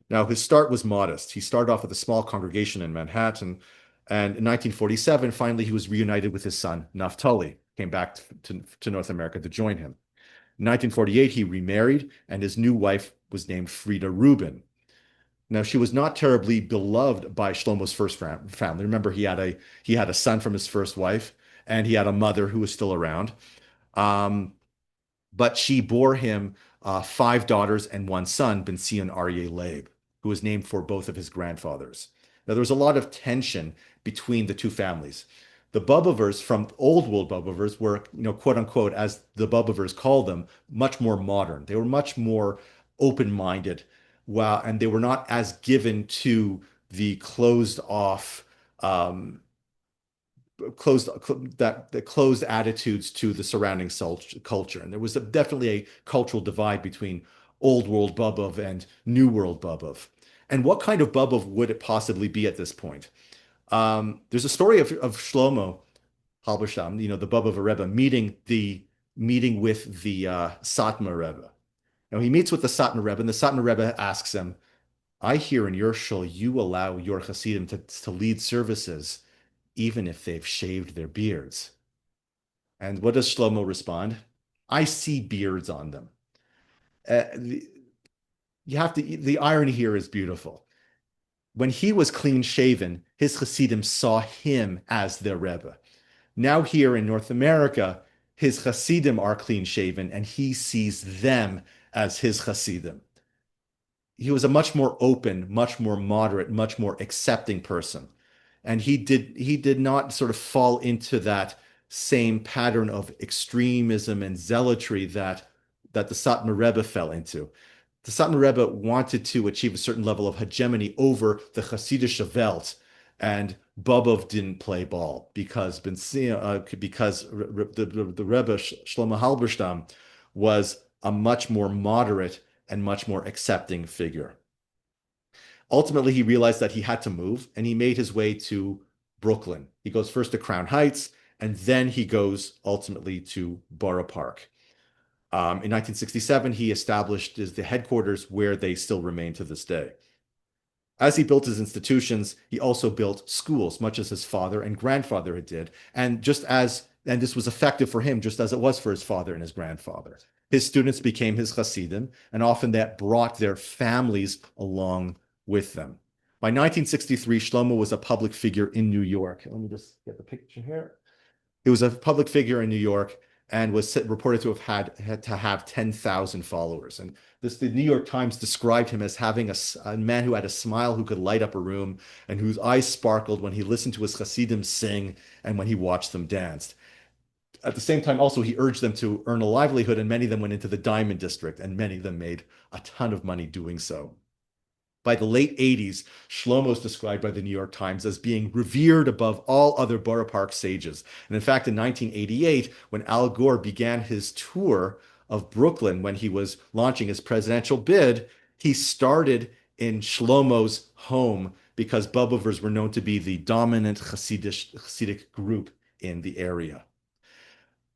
Now, his start was modest. He started off with a small congregation in Manhattan, and in 1947, finally, he was reunited with his son, Naphtali, came back to North America to join him. In 1948, he remarried, and his new wife was named Frida Rubin. Now, she was not terribly beloved by Shlomo's first family. Remember, he had a son from his first wife, and he had a mother who was still around. Um, but she bore him five daughters and one son, Ben Sion Aryeh Leib, who was named for both of his grandfathers. Now, there was a lot of tension between the two families. The Bobovers from old world Bobovers were, quote unquote, as the Bobovers called them, much more modern. They were much more open-minded. Wow, and they were not as given to the closed off um, closed the closed attitudes to the surrounding culture, and there was definitely a cultural divide between old world Bobov and new world Bobov. And what kind of Bobov would it possibly be at this point? There's a story of Shlomo Halberstam, the Bobov Rebbe, meeting with the Satmar Rebbe. Now he meets with the Satmar Rebbe, and the Satmar Rebbe asks him, "I hear in your shul you allow your Hasidim to lead services even if they've shaved their beards." And what does Shlomo respond? "I see beards on them." Uh, the, the irony here is beautiful. When he was clean shaven, his Hasidim saw him as their Rebbe. Now, here in North America, his Hasidim are clean shaven and he sees them as his Hasidim. He was a much more open, much more moderate, much more accepting person. And he did not sort of fall into that same pattern of extremism and zealotry that the Satmar Rebbe fell into. The Satmar Rebbe wanted to achieve a certain level of hegemony over the Hasidic Welt, and Bobov didn't play ball because the Rebbe Shlomo Halberstam was a much more moderate and much more accepting figure. Ultimately, he realized that he had to move, and he made his way to Brooklyn. He goes first to Crown Heights, and then he goes ultimately to Borough Park. In 1967, he established the headquarters where they still remain to this day. As he built his institutions, he also built schools, much as his father and grandfather had did. And this was effective for him, just as it was for his father and his grandfather. His students became his Hasidim, and often that brought their families along with them. By 1963, Shlomo was a public figure in New York. Let me just get the picture here. He was a public figure in New York and was reported to have had to have 10,000 followers. And the New York Times described him as having a man who had a smile who could light up a room and whose eyes sparkled when he listened to his Hasidim sing and when he watched them dance. At the same time, also, he urged them to earn a livelihood, and many of them went into the Diamond District, and many of them made a ton of money doing so. By the late 80s, Shlomo is described by the New York Times as being revered above all other Borough Park sages. And in fact, in 1988, when Al Gore began his tour of Brooklyn, when he was launching his presidential bid, he started in Shlomo's home because Bobovers were known to be the dominant Hasidic group in the area.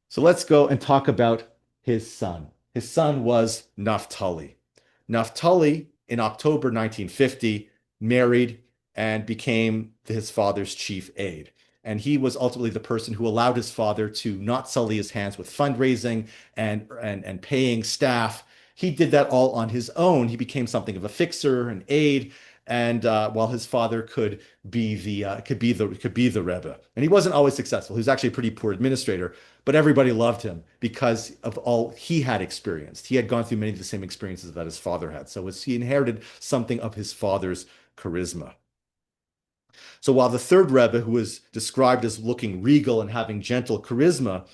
So let's go and talk about his son. His son was Naphtali. Naphtali, in October 1950, married and became his father's chief aide. And he was ultimately the person who allowed his father to not sully his hands with fundraising and paying staff. He did that all on his own. He became something of a fixer, an aide, and while his father could be the Rebbe, and he wasn't always successful. He was actually a pretty poor administrator, but everybody loved him because of all he had experienced. He had gone through many of the same experiences that his father had. So he inherited something of his father's charisma. So while the third Rebbe, who was described as looking regal and having gentle charisma,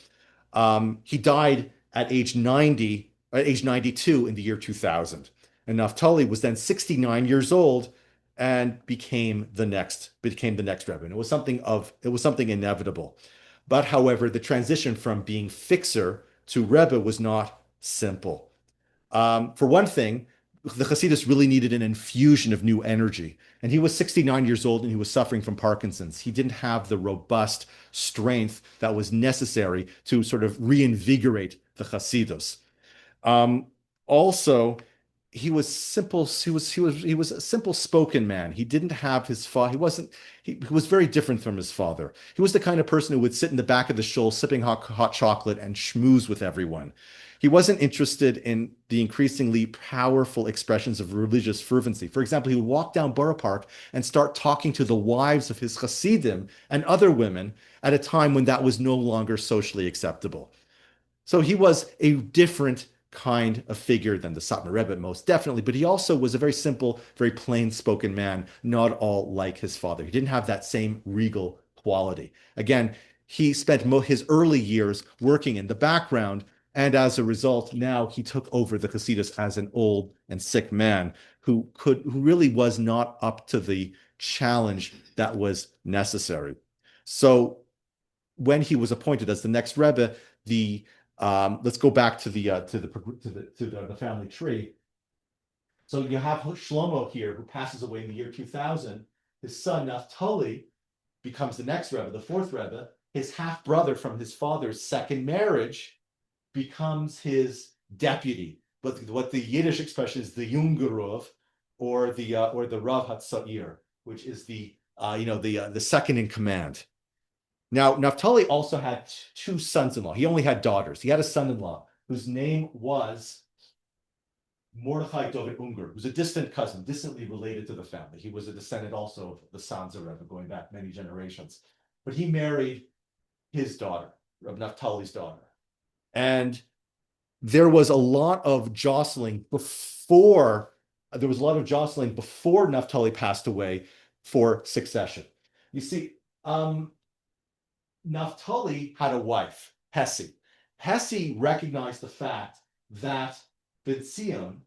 he died at age 92 in the year 2000. And Naphtali was then 69 years old and became the next Rebbe. And it was something inevitable. But however, the transition from being fixer to Rebbe was not simple. For one thing, the Hasidus really needed an infusion of new energy. And he was 69 years old and he was suffering from Parkinson's. He didn't have the robust strength that was necessary to sort of reinvigorate the Hasidus. Also, he was simple. He was a simple spoken man. He didn't have his father. He wasn't. He was very different from his father. He was the kind of person who would sit in the back of the shul sipping hot chocolate and schmooze with everyone. He wasn't interested in the increasingly powerful expressions of religious fervency. For example, he would walk down Borough Park and start talking to the wives of his Hasidim and other women at a time when that was no longer socially acceptable. So he was a different kind of figure than the Satmar Rebbe, most definitely, but he also was a very simple, very plain-spoken man, not all like his father. He didn't have that same regal quality. Again, he spent his early years working in the background, and as a result, now he took over the Hasidus as an old and sick man who really was not up to the challenge that was necessary. So when he was appointed as the next Rebbe, the let's go back to the family tree. So you have Shlomo here, who passes away in the year 2000. His son Naphtali becomes the next Rebbe, the fourth Rebbe. His half brother from his father's second marriage becomes his deputy. But what the Yiddish expression is the Jungerov, or the Rav Hatzair, which is the second in command. Now, Naphtali also had two sons-in-law. He only had daughters. He had a son-in-law whose name was Mordechai David Unger, who's a distant cousin, distantly related to the family. He was a descendant also of the Sanzer Rebbe, going back many generations. But he married his daughter, Naphtali's daughter. And there was a lot of jostling before Naphtali passed away for succession. You see, Naphtali had a wife, Hesi. Hesi recognized the fact that Bentzion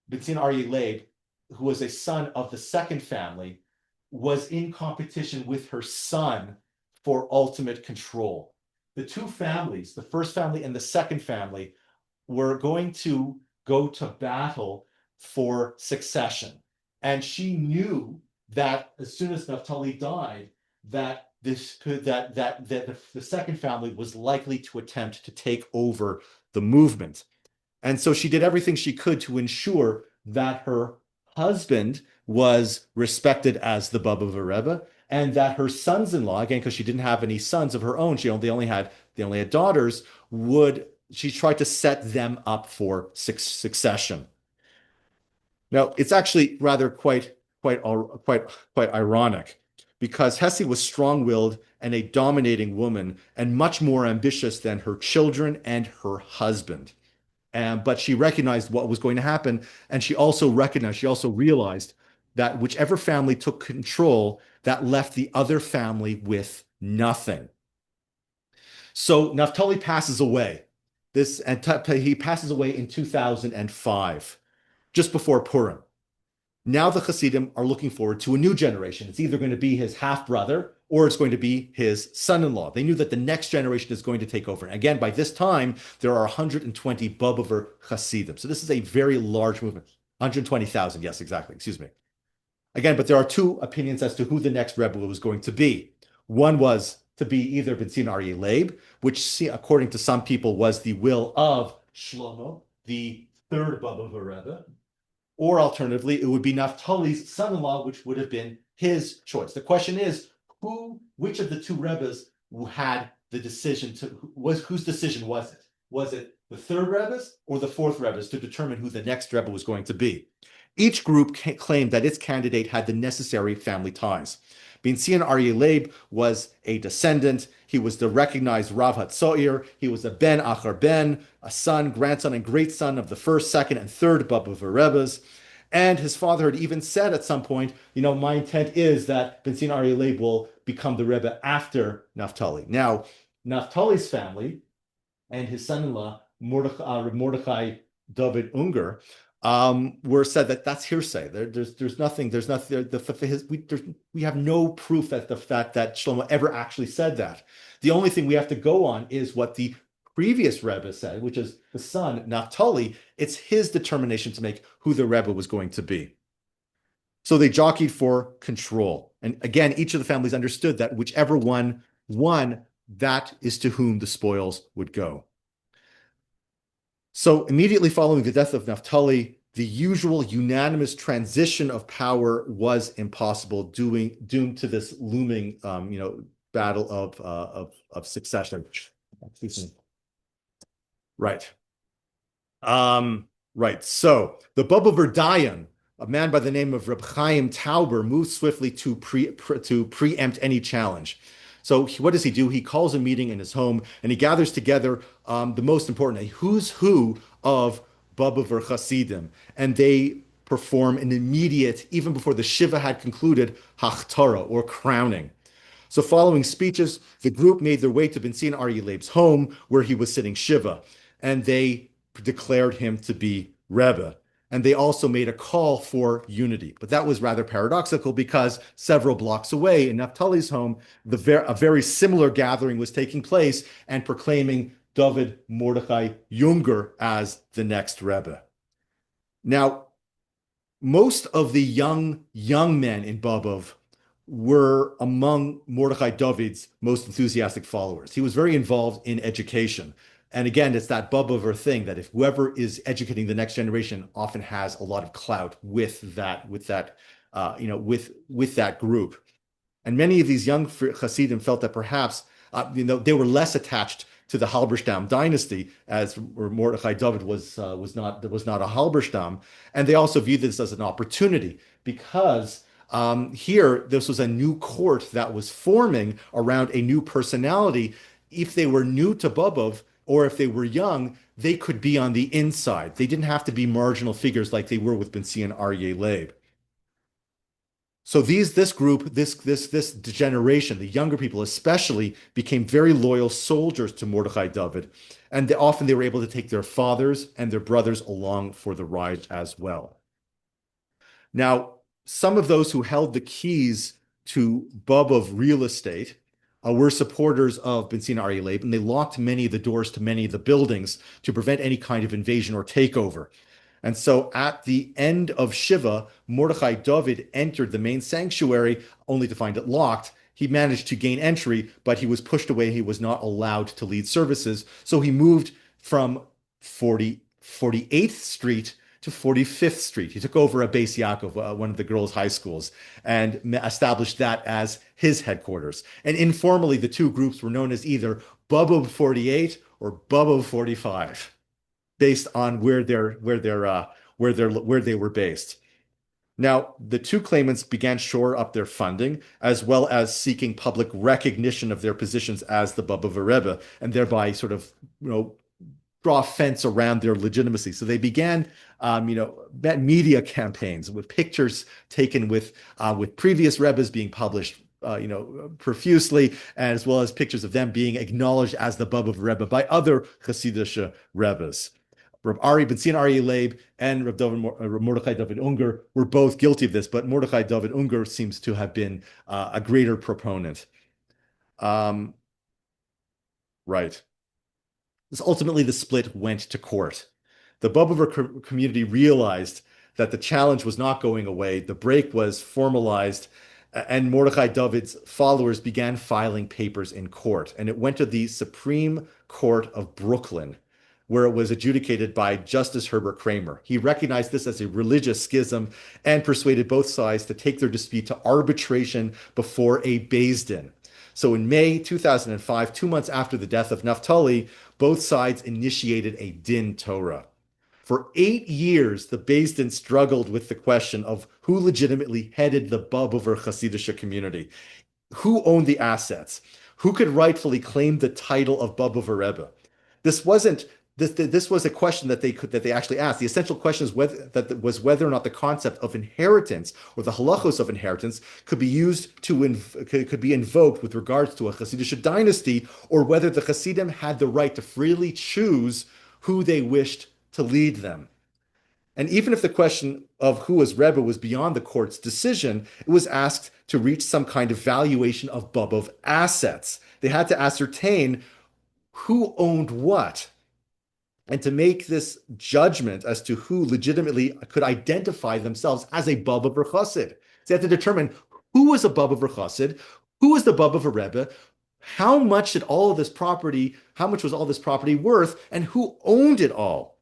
Aryeh Leib, who was a son of the second family, was in competition with her son for ultimate control. The two families, the first family and the second family, were going to go to battle for succession. And she knew that as soon as Naphtali died, that the second family was likely to attempt to take over the movement. And so she did everything she could to ensure that her husband was respected as the Bobov Rebbe, and that her sons-in-law, again, because she didn't have any sons of her own, they only had daughters, she tried to set them up for succession. Now, it's actually rather quite ironic, because Hesi was strong-willed and a dominating woman and much more ambitious than her children and her husband. But she recognized what was going to happen, and she also realized that whichever family took control, that left the other family with nothing. So Naphtali passes away. He passes away in 2005, just before Purim. Now the Hasidim are looking forward to a new generation. It's either going to be his half-brother or it's going to be his son-in-law. They knew that the next generation is going to take over. And again, by this time, there are 120 Bobover Hasidim. So this is a very large movement. 120,000, yes, exactly, excuse me. Again, but there are two opinions as to who the next Rebbe was going to be. One was to be either Bentzion Aryeh Leib, which, according to some people, was the will of Shlomo, the third Bobover Rebbe. Or alternatively, it would be Naphtali's son-in-law, which would have been his choice. The question is, which of the two Rebbes had the decision whose decision was it? Was it the third Rebbe's or the fourth Rebbe's to determine who the next Rebbe was going to be? Each group claimed that its candidate had the necessary family ties. Bentzion Aryeh Leib was a descendant. He was the recognized Rav Hatzair. He was a ben achar ben, a son, grandson, and great son of the first, second, and third Bobover Rebbes. And his father had even said at some point, my intent is that Bentzion Aryeh Leib will become the Rebbe after Naphtali. Now, Naphtali's family and his son-in-law, Mordechai David Unger, were said that that's hearsay. We have no proof at the fact that Shlomo ever actually said that. The only thing we have to go on is what the previous Rebbe said, which is the son, Naphtali. It's his determination to make who the Rebbe was going to be. So they jockeyed for control. And again, each of the families understood that whichever one won, that is to whom the spoils would go. So immediately following the death of Naphtali, the usual unanimous transition of power was impossible, doomed to this looming, battle of succession. Excuse me. Right. Right. So the Bobov Dayan, a man by the name of Reb Chaim Tauber, moves swiftly to preempt any challenge. So what does he do? He calls a meeting in his home and he gathers together the most important, a who's who of Bobov Hasidim, and they perform an immediate, even before the Shiva had concluded, Hachtara, or crowning. So following speeches, the group made their way to Benzin Aryeh Leib's home, where he was sitting Shiva, and they declared him to be Rebbe. And they also made a call for unity. But that was rather paradoxical because several blocks away in Naphtali's home, a very similar gathering was taking place and proclaiming David Mordechai Junger as the next Rebbe. Now, most of the young men in Bobov were among Mordechai David's most enthusiastic followers. He was very involved in education. And again, it's that Bobover thing that if whoever is educating the next generation often has a lot of clout with that group. And many of these young Hasidim felt that perhaps they were less attached to the Halberstam dynasty, as Mordechai David was not a Halberstam, and they also viewed this as an opportunity because here this was a new court that was forming around a new personality. If they were new to Bobov or if they were young, they could be on the inside. They didn't have to be marginal figures like they were with Benzin Aryeh Leib. So this group, this generation, the younger people especially, became very loyal soldiers to Mordechai David, and often they were able to take their fathers and their brothers along for the ride as well. Now, some of those who held the keys to Bobov real estate were supporters of Benzin Aryeh Leib, and they locked many of the doors to many of the buildings to prevent any kind of invasion or takeover. And so at the end of Shiva, Mordechai David entered the main sanctuary only to find it locked. He managed to gain entry, but he was pushed away. He was not allowed to lead services. So he moved from 48th Street to 45th Street. He took over a Beis Yaakov, one of the girls' high schools, and established that as his headquarters. And informally, the two groups were known as either Bobov 48 or Bobov 45. Based on where they were based. Now, the two claimants began shore up their funding, as well as seeking public recognition of their positions as the Bobov Rebbe, and thereby sort of, draw a fence around their legitimacy. So they began, media campaigns with pictures taken with previous Rebbes being published profusely, as well as pictures of them being acknowledged as the Bobov Rebbe by other Hasidic Rebbes. Reb Benzin Aryeh Leib and Reb Mordechai David Unger were both guilty of this, but Mordechai David Unger seems to have been a greater proponent. Right. Ultimately, the split went to court. The Bobover community realized that the challenge was not going away. The break was formalized, and Mordechai David's followers began filing papers in court. And it went to the Supreme Court of Brooklyn, where it was adjudicated by Justice Herbert Kramer. He recognized this as a religious schism and persuaded both sides to take their dispute to arbitration before a Beis Din. So in May 2005, 2 months after the death of Naphtali, both sides initiated a Din Torah. For 8 years, the Beis Din struggled with the question of who legitimately headed the Bobover Hasidic community, who owned the assets, who could rightfully claim the title of Bobover Rebbe. This was a question that they actually asked. The essential question is whether or not the concept of inheritance or the halachos of inheritance could be invoked with regards to a Hasidic dynasty, or whether the Hasidim had the right to freely choose who they wished to lead them. And even if the question of who was Rebbe was beyond the court's decision, it was asked to reach some kind of valuation of Bobov assets. They had to ascertain who owned what, and to make this judgment as to who legitimately could identify themselves as a Bobover Chassid. So they had to determine who was a Bobover Chassid, who was the Bobover Rebbe, how much was all this property worth, and who owned it all.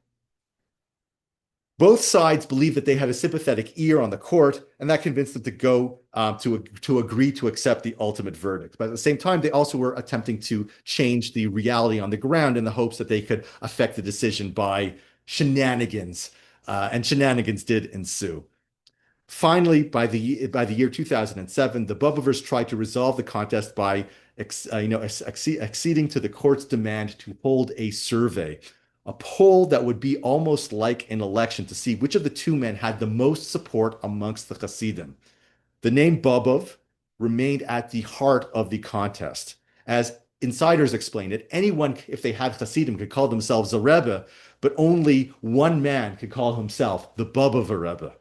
Both sides believed that they had a sympathetic ear on the court, and that convinced them to go to agree to accept the ultimate verdict. But at the same time, they also were attempting to change the reality on the ground in the hopes that they could affect the decision by shenanigans, and shenanigans did ensue. Finally, by the year 2007, the Bobovers tried to resolve the contest by acceding to the court's demand to hold a survey, a poll that would be almost like an election to see which of the two men had the most support amongst the Hasidim. The name Bobov remained at the heart of the contest. As insiders explained it, anyone, if they had Hasidim, could call themselves a Rebbe, but only one man could call himself the Bobov Rebbe.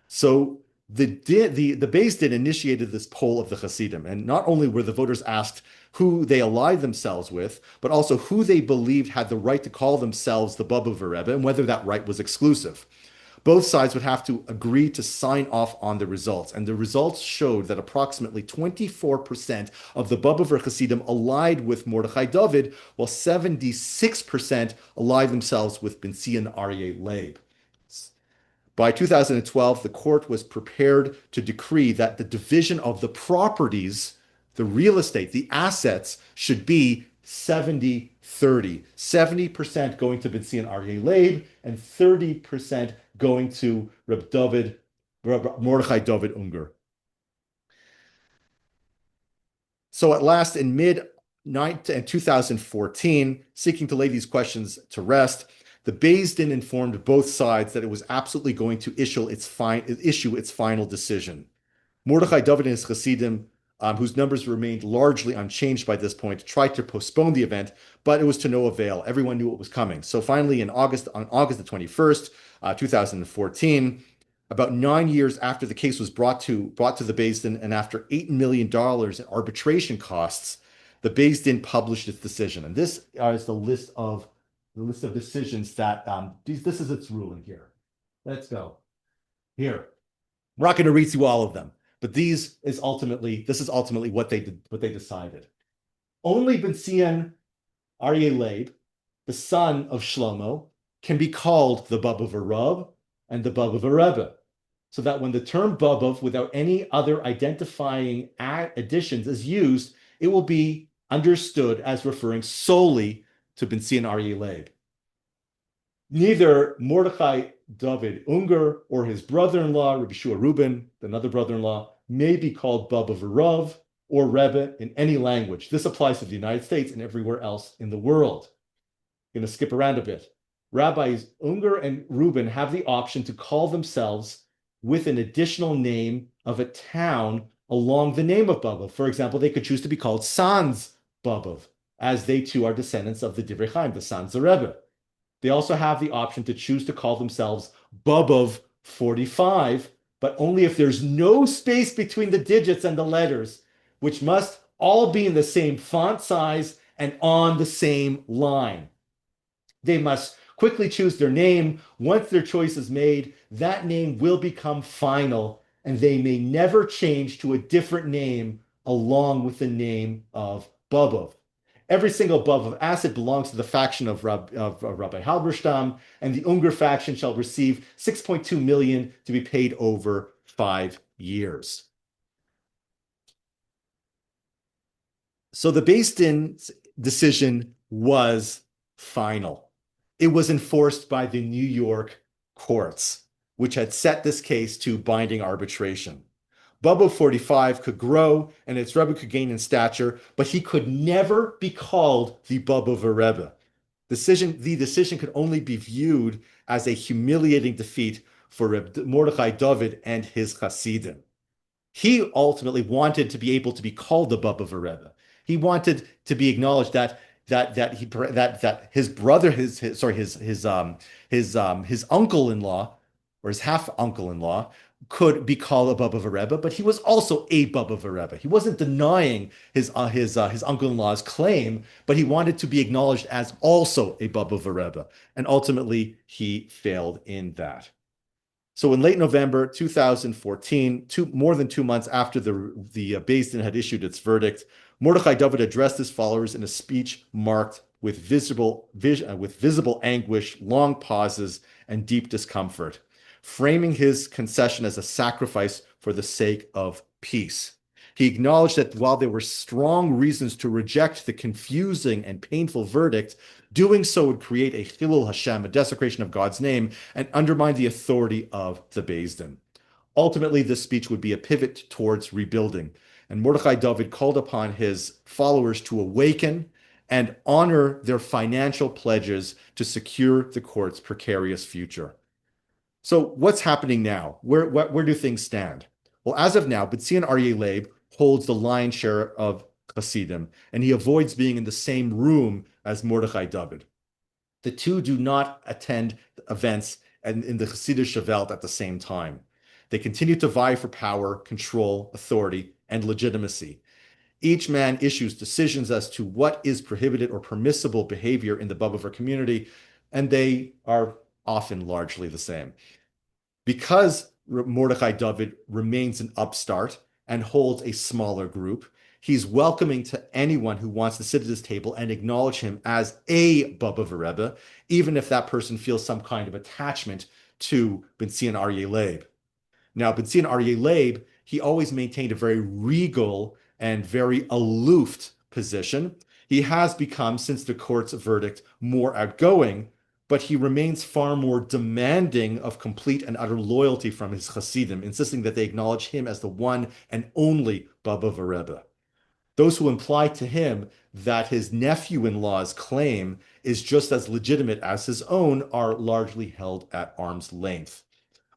So the Beis Din initiated this poll of the Hasidim, and not only were the voters asked who they allied themselves with, but also who they believed had the right to call themselves the Bobov Rebbe and whether that right was exclusive. Both sides would have to agree to sign off on the results, and the results showed that approximately 24% of the Bobover Hasidim allied with Mordechai David, while 76% allied themselves with Ben Zion Aryeh Leib. By 2012, the court was prepared to decree that the division of the properties, the real estate, the assets, should be 70-30. 70% going to Ben Zion Aryeh Leib and 30% going to Mordechai David Unger. So at last, in mid-2014, seeking to lay these questions to rest, the Beis Din informed both sides that it was absolutely going to issue its final decision. Mordechai David and his Hasidim, whose numbers remained largely unchanged by this point, tried to postpone the event, but it was to no avail. Everyone knew it was coming. So finally, on August the 21st, 2014, about 9 years after the case was brought to the Beis Din, and after $8 million in arbitration costs, the Beis Din published its decision. And this is the list of decisions that this is its ruling here. Let's go here. We're not going to read through all of them, but this is ultimately what they decided. Only Ben Zion Aryeh Leib, the son of Shlomo, can be called the Bobov Rav and the Bobov Rebbe, so that when the term Bobov, without any other identifying additions, is used, it will be understood as referring solely to Ben Zion Aryeh Leib. Neither Mordechai David Unger or his brother-in-law, Rabbi Shua Reuben, another brother-in-law, may be called Bobov Rav or Rebbe in any language. This applies to the United States and everywhere else in the world. I'm going to skip around a bit. Rabbis Unger and Reuben have the option to call themselves with an additional name of a town along the name of Bobov. For example, they could choose to be called Sans Bobov, as they too are descendants of the Divrei Chaim, the Sans Rebbe. They also have the option to choose to call themselves Bobov 45, but only if there's no space between the digits and the letters, which must all be in the same font size and on the same line. They must quickly choose their name. Once their choice is made, that name will become final, and they may never change to a different name along with the name of Bobov. Every single Bobov asset belongs to the faction of Rabbi Halberstam, and the Unger faction shall receive $6.2 million to be paid over 5 years. So the Beis Din's decision was final. It was enforced by the New York courts, which had set this case to binding arbitration. Bobov 45 could grow and its Rebbe could gain in stature, but he could never be called the Bobov Rebbe. The decision could only be viewed as a humiliating defeat for Mordechai David and his Hasidim. He ultimately wanted to be able to be called the Bobov Rebbe. He wanted to be acknowledged that his brother, his uncle-in-law or his half uncle-in-law could be called a Bobov Rebbe, but he was also a Bobov Rebbe. He wasn't denying his uncle-in-law's claim, but he wanted to be acknowledged as also a Bobov Rebbe, and ultimately he failed in that. So in late November 2014, more than 2 months after the Beis Din had issued its verdict, Mordechai David addressed his followers in a speech marked with visible anguish, long pauses, and deep discomfort, framing his concession as a sacrifice for the sake of peace. He acknowledged that while there were strong reasons to reject the confusing and painful verdict, doing so would create a Chilul Hashem, a desecration of God's name, and undermine the authority of the Beis Din. Ultimately, this speech would be a pivot towards rebuilding, and Mordechai David called upon his followers to awaken and honor their financial pledges to secure the court's precarious future. So what's happening now? Where do things stand? Well, as of now, B'tzion Aryeh Leib holds the lion's share of Hasidim, and he avoids being in the same room as Mordechai David. The two do not attend events in the Hasidic Welt at the same time. They continue to vie for power, control, authority, and legitimacy. Each man issues decisions as to what is prohibited or permissible behavior in the Bobover community, and they are often largely the same. Because Mordechai David remains an upstart and holds a smaller group, he's welcoming to anyone who wants to sit at his table and acknowledge him as a Bobover Rebbe, even if that person feels some kind of attachment to B'tzion Aryeh Leib. Now, B'tzion Aryeh Leib, he always maintained a very regal and very aloof position. He has become, since the court's verdict, more outgoing, but he remains far more demanding of complete and utter loyalty from his Hasidim, insisting that they acknowledge him as the one and only Bobover Rebbe. Those who imply to him that his nephew-in-law's claim is just as legitimate as his own are largely held at arm's length.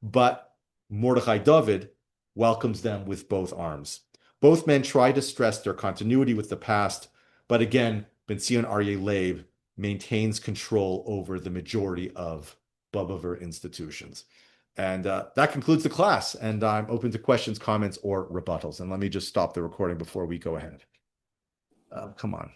But Mordechai David welcomes them with both arms. Both men try to stress their continuity with the past, but again, B'tzion Aryeh Leib maintains control over the majority of Bobover institutions. And that concludes the class, and I'm open to questions, comments, or rebuttals. And let me just stop the recording before we go ahead. Come on.